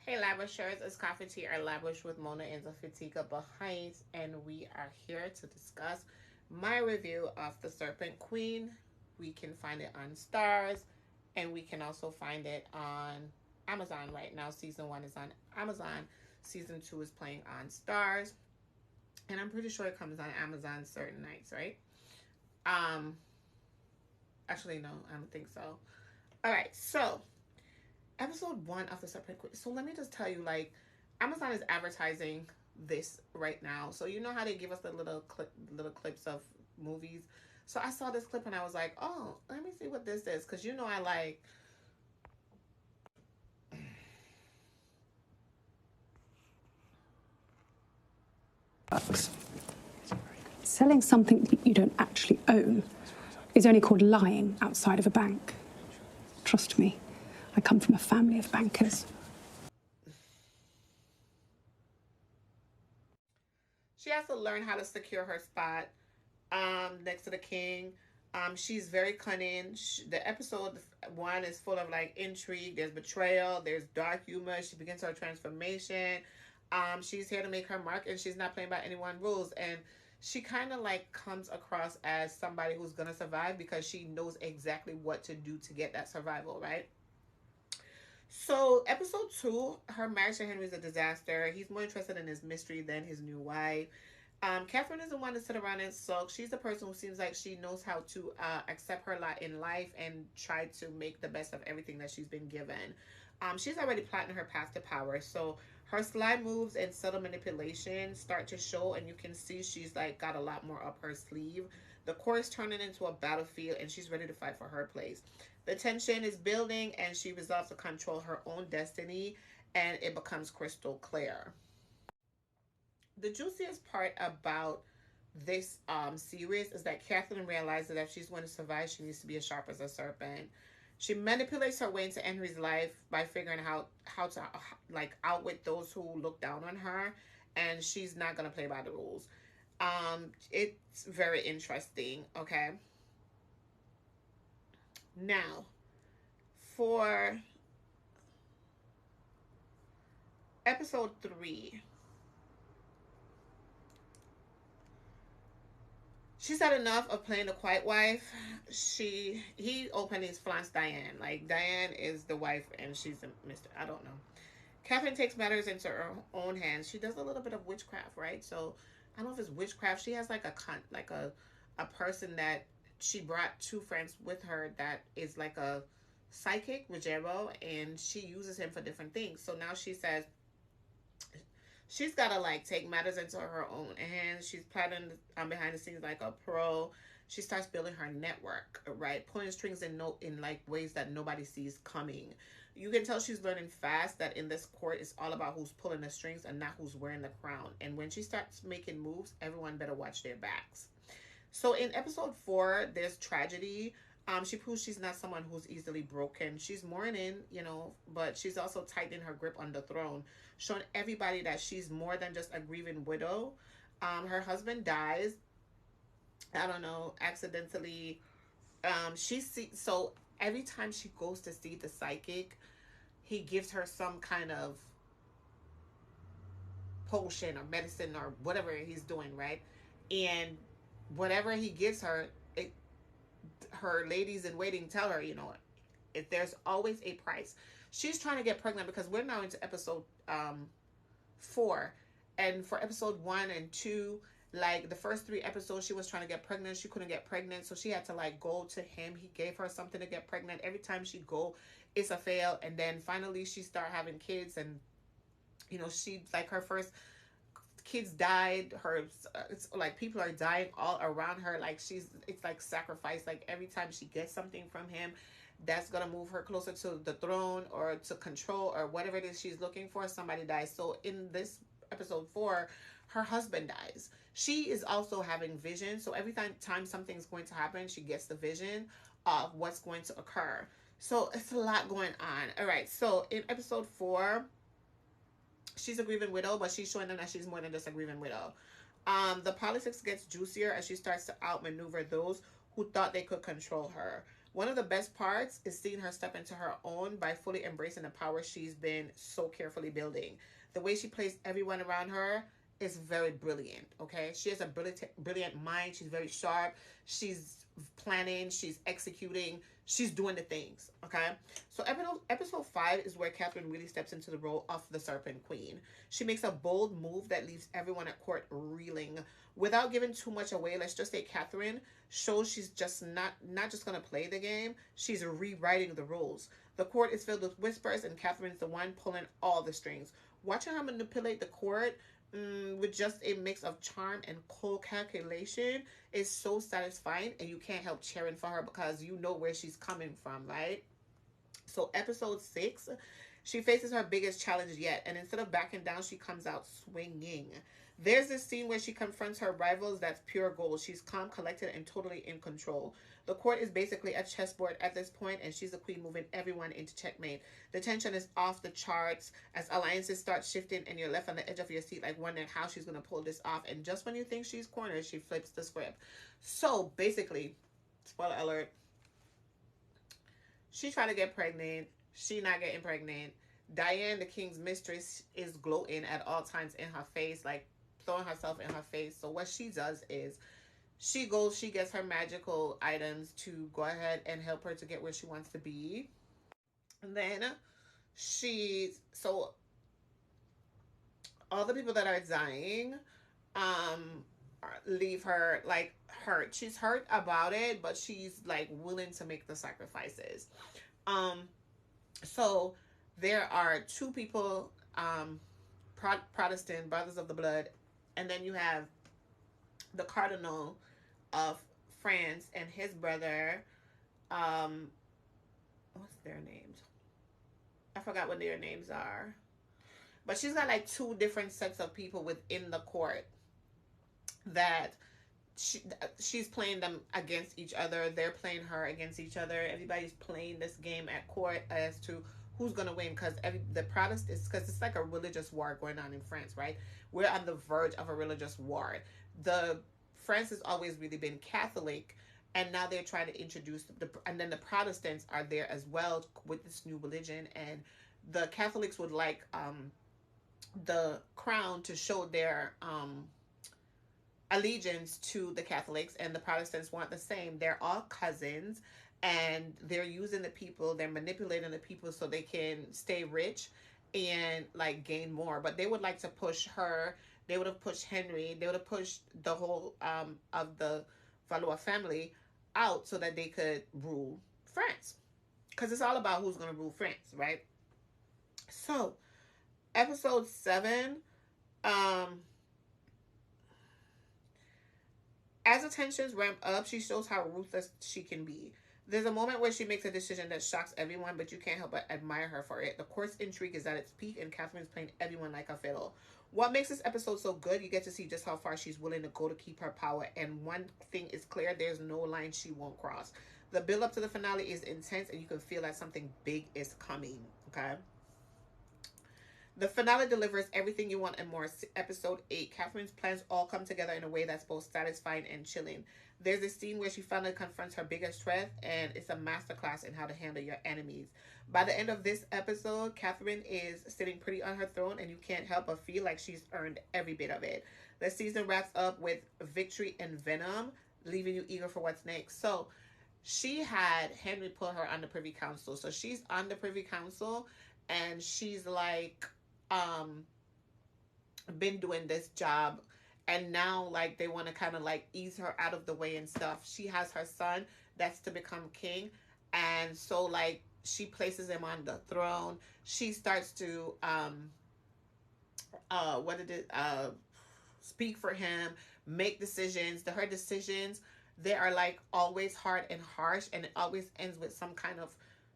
Hey Lavishers, it's Coffee Tea or Lavish with Mona and Zafitika behind, and we are here to discuss my review of the Serpent Queen. We can find it on Stars, and we can also find it on Amazon right now. Season 1 is on Amazon, Season 2 is playing on Stars, and I'm pretty sure it comes on Amazon certain nights, right? Um, Actually, no, I don't think so. All right, so episode 1 of the Serpent Queen. So let me just tell you, like, Amazon is advertising this right now. So you know how they give us the little clips of movies. So I saw this clip and I was like, oh, let me see what this is, because you know I like. Selling something that you don't actually own is only called lying outside of a bank. Trust me, I come from a family of bankers. She has to learn how to secure her spot next to the king. She's very cunning. The episode 1 is full of like intrigue. There's betrayal. There's dark humor. She begins her transformation. She's here to make her mark, and she's not playing by anyone's rules. And she kind of like comes across as somebody who's gonna survive because she knows exactly what to do to get that survival, right? So, episode 2, her marriage to Henry is a disaster. He's more interested in his mystery than his new wife. Catherine isn't one to sit around and sulk. She's the person who seems like she knows how to accept her lot in life and try to make the best of everything that she's been given. She's already plotting her path to power. So her sly moves and subtle manipulation start to show, and you can see she's like got a lot more up her sleeve. The court is turning into a battlefield, and she's ready to fight for her place. The tension is building, and she resolves to control her own destiny, and it becomes crystal clear. The juiciest part about this series is that Catherine realizes that if she's going to survive, she needs to be as sharp as a serpent. She manipulates her way into Henry's life by figuring out how to like outwit those who look down on her, and she's not gonna play by the rules. It's very interesting. Okay, now for episode 3. She's had enough of playing the quiet wife. He openly flaunts Diane. Like, Diane is the wife and she's a Mr. I don't know. Catherine takes matters into her own hands. She does a little bit of witchcraft, right? So I don't know if it's witchcraft. She has like a person that she brought 2 friends with her that is like a psychic, Ruggiero, and she uses him for different things. So now she says she's got to like take matters into her own hands. She's plotting behind the scenes like a pro. She starts building her network, right? Pulling strings in like ways that nobody sees coming. You can tell she's learning fast that in this court it's all about who's pulling the strings and not who's wearing the crown. And when she starts making moves, everyone better watch their backs. So in episode 4, there's tragedy. She proves she's not someone who's easily broken. She's mourning, but she's also tightening her grip on the throne, showing everybody that she's more than just a grieving widow. Her husband dies, I don't know, accidentally. So every time she goes to see the psychic, he gives her some kind of potion or medicine or whatever he's doing, right? And whatever he gives her, her ladies in waiting tell her, if there's always a price. She's trying to get pregnant because we're now into episode 4, and for episode 1 and 2, like the first 3 episodes, she was trying to get pregnant. She couldn't get pregnant, so she had to like go to him. He gave her something to get pregnant. Every time she go, it's a fail, and then finally she start having kids, and she like her first kids died. It's like people are dying all around her. Like it's like sacrifice. Like every time she gets something from him, that's gonna move her closer to the throne or to control or whatever it is she's looking for, somebody dies. So in this episode 4, her husband dies. She is also having vision. So every time something's going to happen, she gets the vision of what's going to occur. So it's a lot going on. All right. So in episode 4, she's a grieving widow, but she's showing them that she's more than just a grieving widow. The politics gets juicier as she starts to outmaneuver those who thought they could control her. One of the best parts is seeing her step into her own by fully embracing the power she's been so carefully building. The way she plays everyone around her is very brilliant. Okay, she has a brilliant mind. She's very sharp. She's planning. She's executing. She's doing the things. Okay, so episode 5 is where Catherine really steps into the role of the Serpent Queen. She makes a bold move that leaves everyone at court reeling. Without giving too much away, let's just say Catherine shows she's just not just gonna play the game. She's rewriting the rules. The court is filled with whispers, and Catherine's the one pulling all the strings. Watching her manipulate the court with just a mix of charm and cold calculation is so satisfying, and you can't help cheering for her because you know where she's coming from, right? So episode 6, she faces her biggest challenge yet, and instead of backing down, she comes out swinging. There's this scene where she confronts her rivals that's pure gold. She's calm, collected, and totally in control. The court is basically a chessboard at this point, and she's the queen moving everyone into checkmate. The tension is off the charts as alliances start shifting, and you're left on the edge of your seat, like wondering how she's going to pull this off. And just when you think she's cornered, she flips the script. So basically, spoiler alert, she tried to get pregnant. She not getting pregnant. Diane, the king's mistress, is gloating at all times in her face, like throwing herself in her face. So what she does is she gets her magical items to go ahead and help her to get where she wants to be. And then so all the people that are dying, leave her like hurt. She's hurt about it, but she's like willing to make the sacrifices. So there are 2 people, Protestant brothers of the blood, and then you have the Cardinal of France and his brother. What's their names? I forgot what their names are. But she's got like 2 different sets of people within the court that she's playing them against each other. They're playing her against each other. Everybody's playing this game at court as to who's gonna win, because the Protestants, because it's like a religious war going on in France, right? We're on the verge of a religious war. France has always really been Catholic, and now they're trying to introduce and then the Protestants are there as well with this new religion, and the Catholics would like the crown to show their allegiance to the Catholics, and the Protestants want the same. They're all cousins, and they're using the people, they're manipulating the people so they can stay rich and like gain more. But they would like to push her. They would have pushed Henry. They would have pushed the whole of the Valois family out so that they could rule France, because it's all about who's going to rule France, right? So episode 7, as the tensions ramp up, she shows how ruthless she can be. There's a moment where she makes a decision that shocks everyone, but you can't help but admire her for it. The court's intrigue is at its peak, and Catherine's playing everyone like a fiddle. What makes this episode so good, you get to see just how far she's willing to go to keep her power. And one thing is clear, there's no line she won't cross. The build up to the finale is intense, and you can feel that something big is coming, okay? The finale delivers everything you want and more. Episode 8, Catherine's plans all come together in a way that's both satisfying and chilling. There's a scene where she finally confronts her biggest threat, and it's a masterclass in how to handle your enemies. By the end of this episode, Catherine is sitting pretty on her throne, and you can't help but feel like she's earned every bit of it. The season wraps up with victory and venom, leaving you eager for what's next. So she had Henry put her on the Privy Council. So she's on the Privy Council, and she's like been doing this job, and now like they want to kind of like ease her out of the way and stuff. She has her son that's to become king, and so like she places him on the throne. She starts to speak for him, make decisions. Her decisions, they are like always hard and harsh, and it always ends with some kind of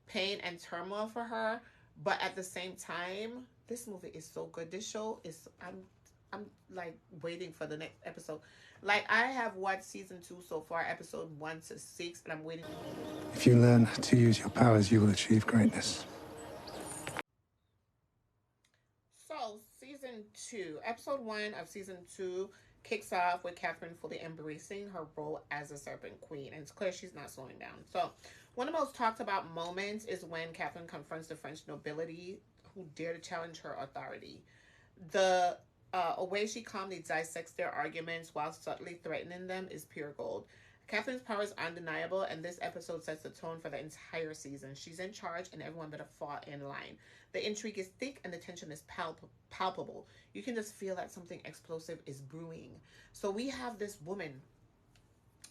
pain and turmoil for her. But at the same time, this movie is so good. This show is, I'm like waiting for the next episode. Like, I have watched season 2 so far, episode 1 to 6, and I'm waiting. If you learn to use your powers, you will achieve greatness. So, season 2, episode 1 of season 2 kicks off with Catherine fully embracing her role as a Serpent Queen, and it's clear she's not slowing down. So, One of the most talked about moments is when Catherine confronts the French nobility who dare to challenge her authority. The way she calmly dissects their arguments while subtly threatening them is pure gold. Catherine's power is undeniable, and this episode sets the tone for the entire season. She's in charge, and everyone better fall in line. The intrigue is thick, and the tension is palpable. You can just feel that something explosive is brewing. So we have this woman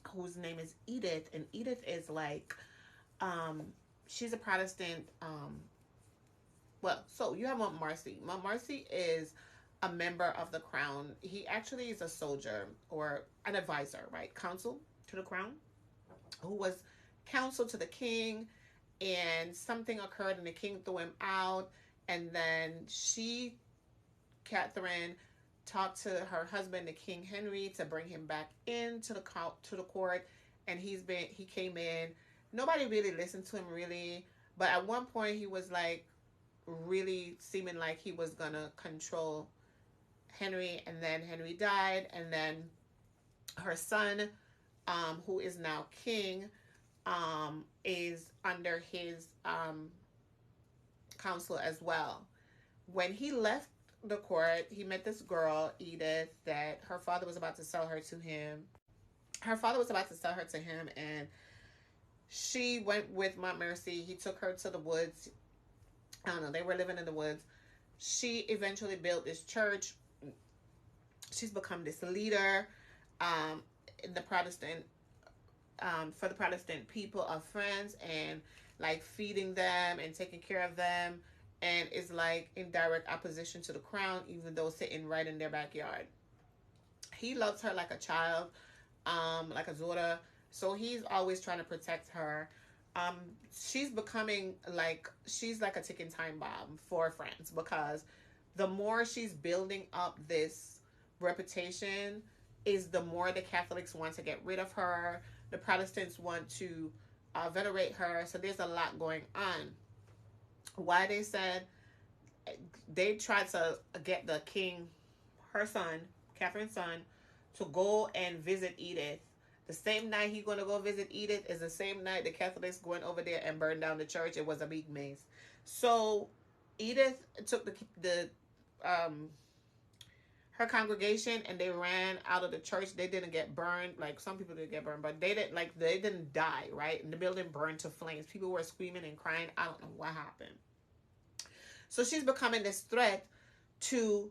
whose name is Edith, and Edith is like, she's a Protestant. So you have Montmorency. Montmorency is a member of the crown. He actually is a soldier or an advisor, right? Counsel to the crown, who was counsel to the king, and something occurred and the king threw him out, and then Catherine, talked to her husband, the King Henry, to bring him back into the court, and he came in. Nobody really listened to him really, but at one point he was like really seeming like he was gonna control Henry, and then Henry died, and then her son, who is now king, is under his counsel as well. When he left the court, he met this girl, Edith, that her father was about to sell her to him. And she went with Montmorency. He took her to the woods. I don't know, they were living in the woods. She eventually built this church. She's become this leader in the Protestant, for the Protestant people of France, and like feeding them and taking care of them, and is like in direct opposition to the crown, even though sitting right in their backyard. He loves her like a child, like a daughter. So he's always trying to protect her. She's like a ticking time bomb for France, because the more she's building up this reputation, is the more the Catholics want to get rid of her. The Protestants want to venerate her. So there's a lot going on. Why they said they tried to get the king, her son, Catherine's son, to go and visit Edith. The same night he's going to go visit Edith is the same night the Catholics going over there and burn down the church. It was a big mess. So Edith took her congregation, and they ran out of the church. They didn't get burned. Like, some people did get burned, but they didn't die, right? And the building burned to flames. People were screaming and crying. I don't know what happened. So she's becoming this threat to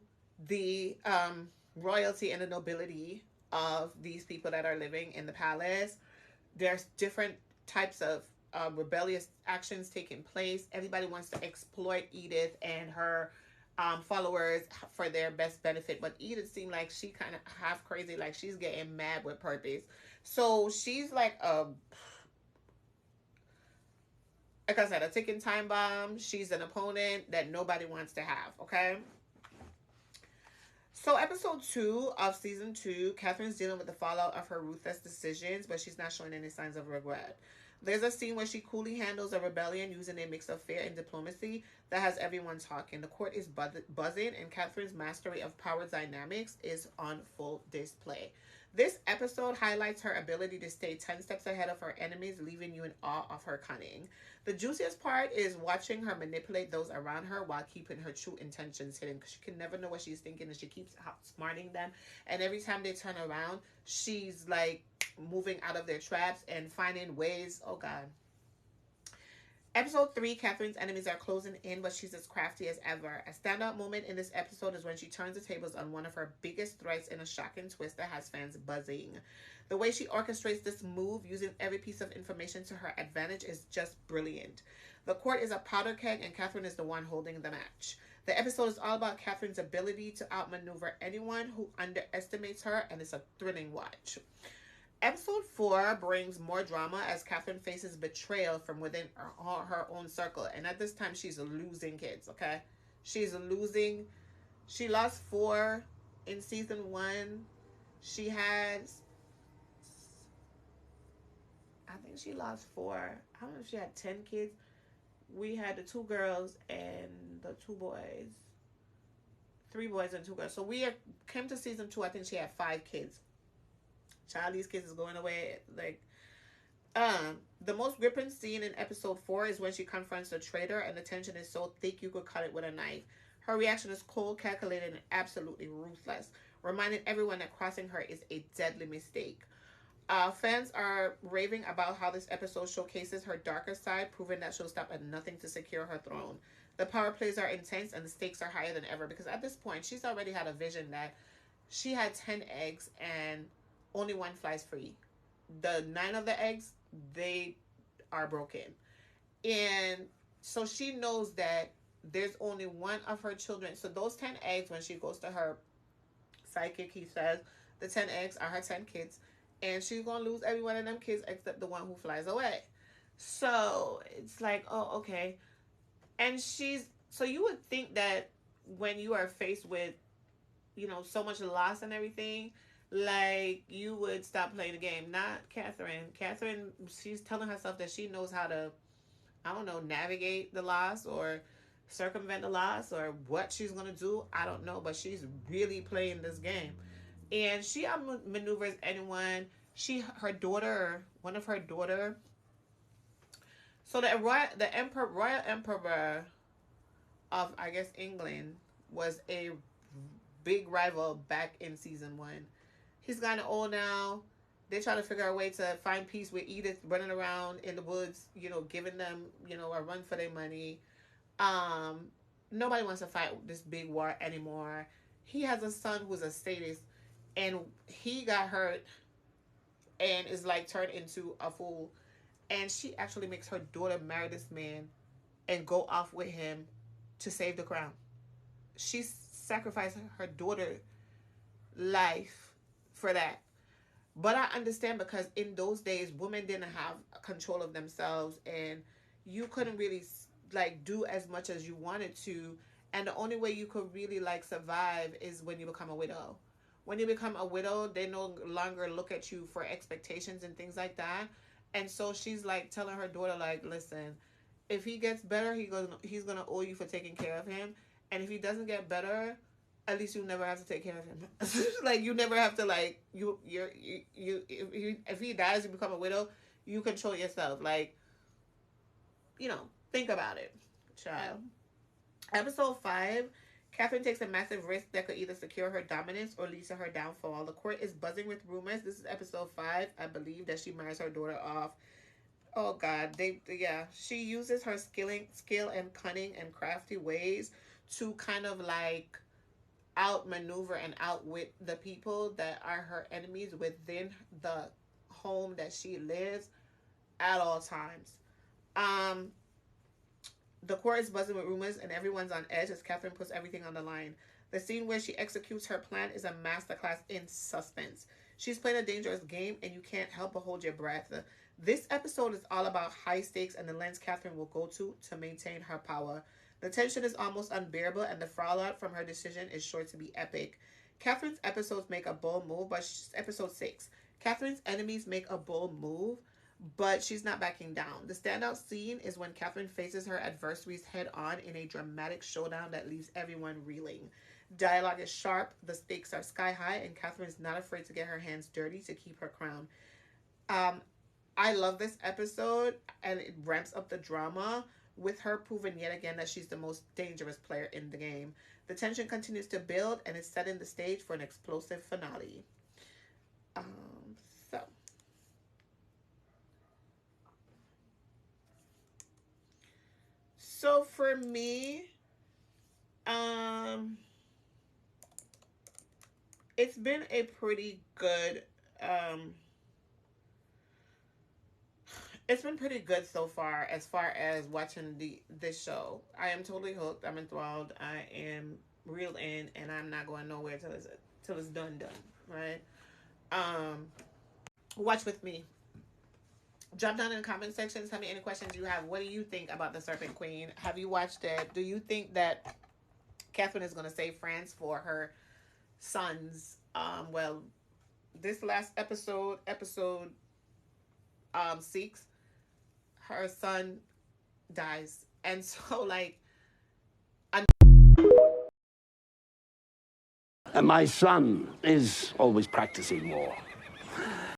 the royalty and the nobility of these people that are living in the palace. There's different types of rebellious actions taking place. Everybody wants to exploit Edith and her followers for their best benefit, but Edith seemed like she kind of half crazy, like she's getting mad with purpose. So she's like I said, a ticking time bomb. She's an opponent that nobody wants to have, okay? So episode 2 of season 2, Catherine's dealing with the fallout of her ruthless decisions, but she's not showing any signs of regret. There's a scene where she coolly handles a rebellion using a mix of fear and diplomacy that has everyone talking. The court is buzzing, and Catherine's mastery of power dynamics is on full display. This episode highlights her ability to stay 10 steps ahead of her enemies, leaving you in awe of her cunning. The juiciest part is watching her manipulate those around her while keeping her true intentions hidden, because she can never know what she's thinking, and she keeps outsmarting them. And every time they turn around, she's like moving out of their traps and finding ways. Oh God. Episode 3, Catherine's enemies are closing in, but she's as crafty as ever. A standout moment in this episode is when she turns the tables on one of her biggest threats in a shocking twist that has fans buzzing. The way she orchestrates this move, using every piece of information to her advantage, is just brilliant. The court is a powder keg, and Catherine is the one holding the match. The episode is all about Catherine's ability to outmaneuver anyone who underestimates her, and it's a thrilling watch. Episode 4 brings more drama as Catherine faces betrayal from within her own circle. And at this time, she's losing kids, okay? She's losing. She lost 4 in season 1. She has, I think she lost 4. I don't know if she had 10 kids. We had the 2 girls and the 2 boys. 3 boys and 2 girls. So we came to season 2. I think she had 5 kids. Child, these kids is going away. Like, The most gripping scene in episode 4 is when she confronts the traitor, and the tension is so thick you could cut it with a knife. Her reaction is cold, calculated, and absolutely ruthless, reminding everyone that crossing her is a deadly mistake. Fans are raving about how this episode showcases her darker side, proving that she'll stop at nothing to secure her throne. The power plays are intense and the stakes are higher than ever because at this point, she's already had a vision that she had 10 eggs and only one flies free. The 9 of the eggs, they are broken. And so she knows that there's only one of her children. So those 10 eggs, when she goes to her psychic, he says the 10 eggs are her 10 kids. And she's going to lose every one of them kids except the one who flies away. So it's like, oh, okay. And so you would think that when you are faced with, so much loss and everything, like you would stop playing the game. Not Catherine. Catherine, she's telling herself that she knows how to, I don't know, navigate the loss or circumvent the loss or what she's going to do. I don't know, but she's really playing this game. And she outmaneuvers anyone. Her daughter, one of her daughter. So the royal emperor of, I guess, England was a big rival back in season 1. He's gotten old now. They try to figure out a way to find peace with Edith running around in the woods, giving them, a run for their money. Nobody wants to fight this big war anymore. He has a son who's a sadist, and he got hurt and is like turned into a fool. And she actually makes her daughter marry this man and go off with him to save the crown. She sacrificed her daughter's life for that. But I understand because in those days, women didn't have control of themselves and you couldn't really like do as much as you wanted to. And the only way you could really like survive is when you become a widow. When you become a widow, they no longer look at you for expectations and things like that. And so she's like telling her daughter, like, listen, if he gets better, he's gonna owe you for taking care of him. And if he doesn't get better, at least you never have to take care of him. Like you never have to like if he dies, you become a widow. You control yourself. Like, think about it, child. Episode 5. Catherine takes a massive risk that could either secure her dominance or lead to her downfall. The court is buzzing with rumors. This is episode 5, I believe, that she marries her daughter off. Oh God, she uses her skill and cunning and crafty ways to kind of like outmaneuver and outwit the people that are her enemies within the home that she lives at all times. The court is buzzing with rumors and everyone's on edge as Catherine puts everything on the line. The scene where she executes her plan is a masterclass in suspense. She's playing a dangerous game and you can't help but hold your breath. This episode is all about high stakes and the lengths Catherine will go to maintain her power. The tension is almost unbearable and the fallout from her decision is sure to be epic. Catherine's episodes make a bold move, but episode 6. Catherine's enemies make a bold move, but she's not backing down. The standout scene is when Catherine faces her adversaries head on in a dramatic showdown that leaves everyone reeling. Dialogue is sharp, the stakes are sky high, and Catherine's not afraid to get her hands dirty to keep her crown. I love this episode, and it ramps up the drama with her proving yet again that she's the most dangerous player in the game. The tension continues to build, and it's setting the stage for an explosive finale. So for me, it's been a pretty good, it's been pretty good so far as watching this show. I am totally hooked. I'm enthralled. I am reeled in, and I'm not going nowhere till it's done, right? Watch with me. Drop down in the comment section. Tell me any questions you have. What do you think about the Serpent Queen? Have you watched it? Do you think that Catherine is going to save France for her sons? Well, this last episode 6, her son dies. And so, like... And my son is always practicing war.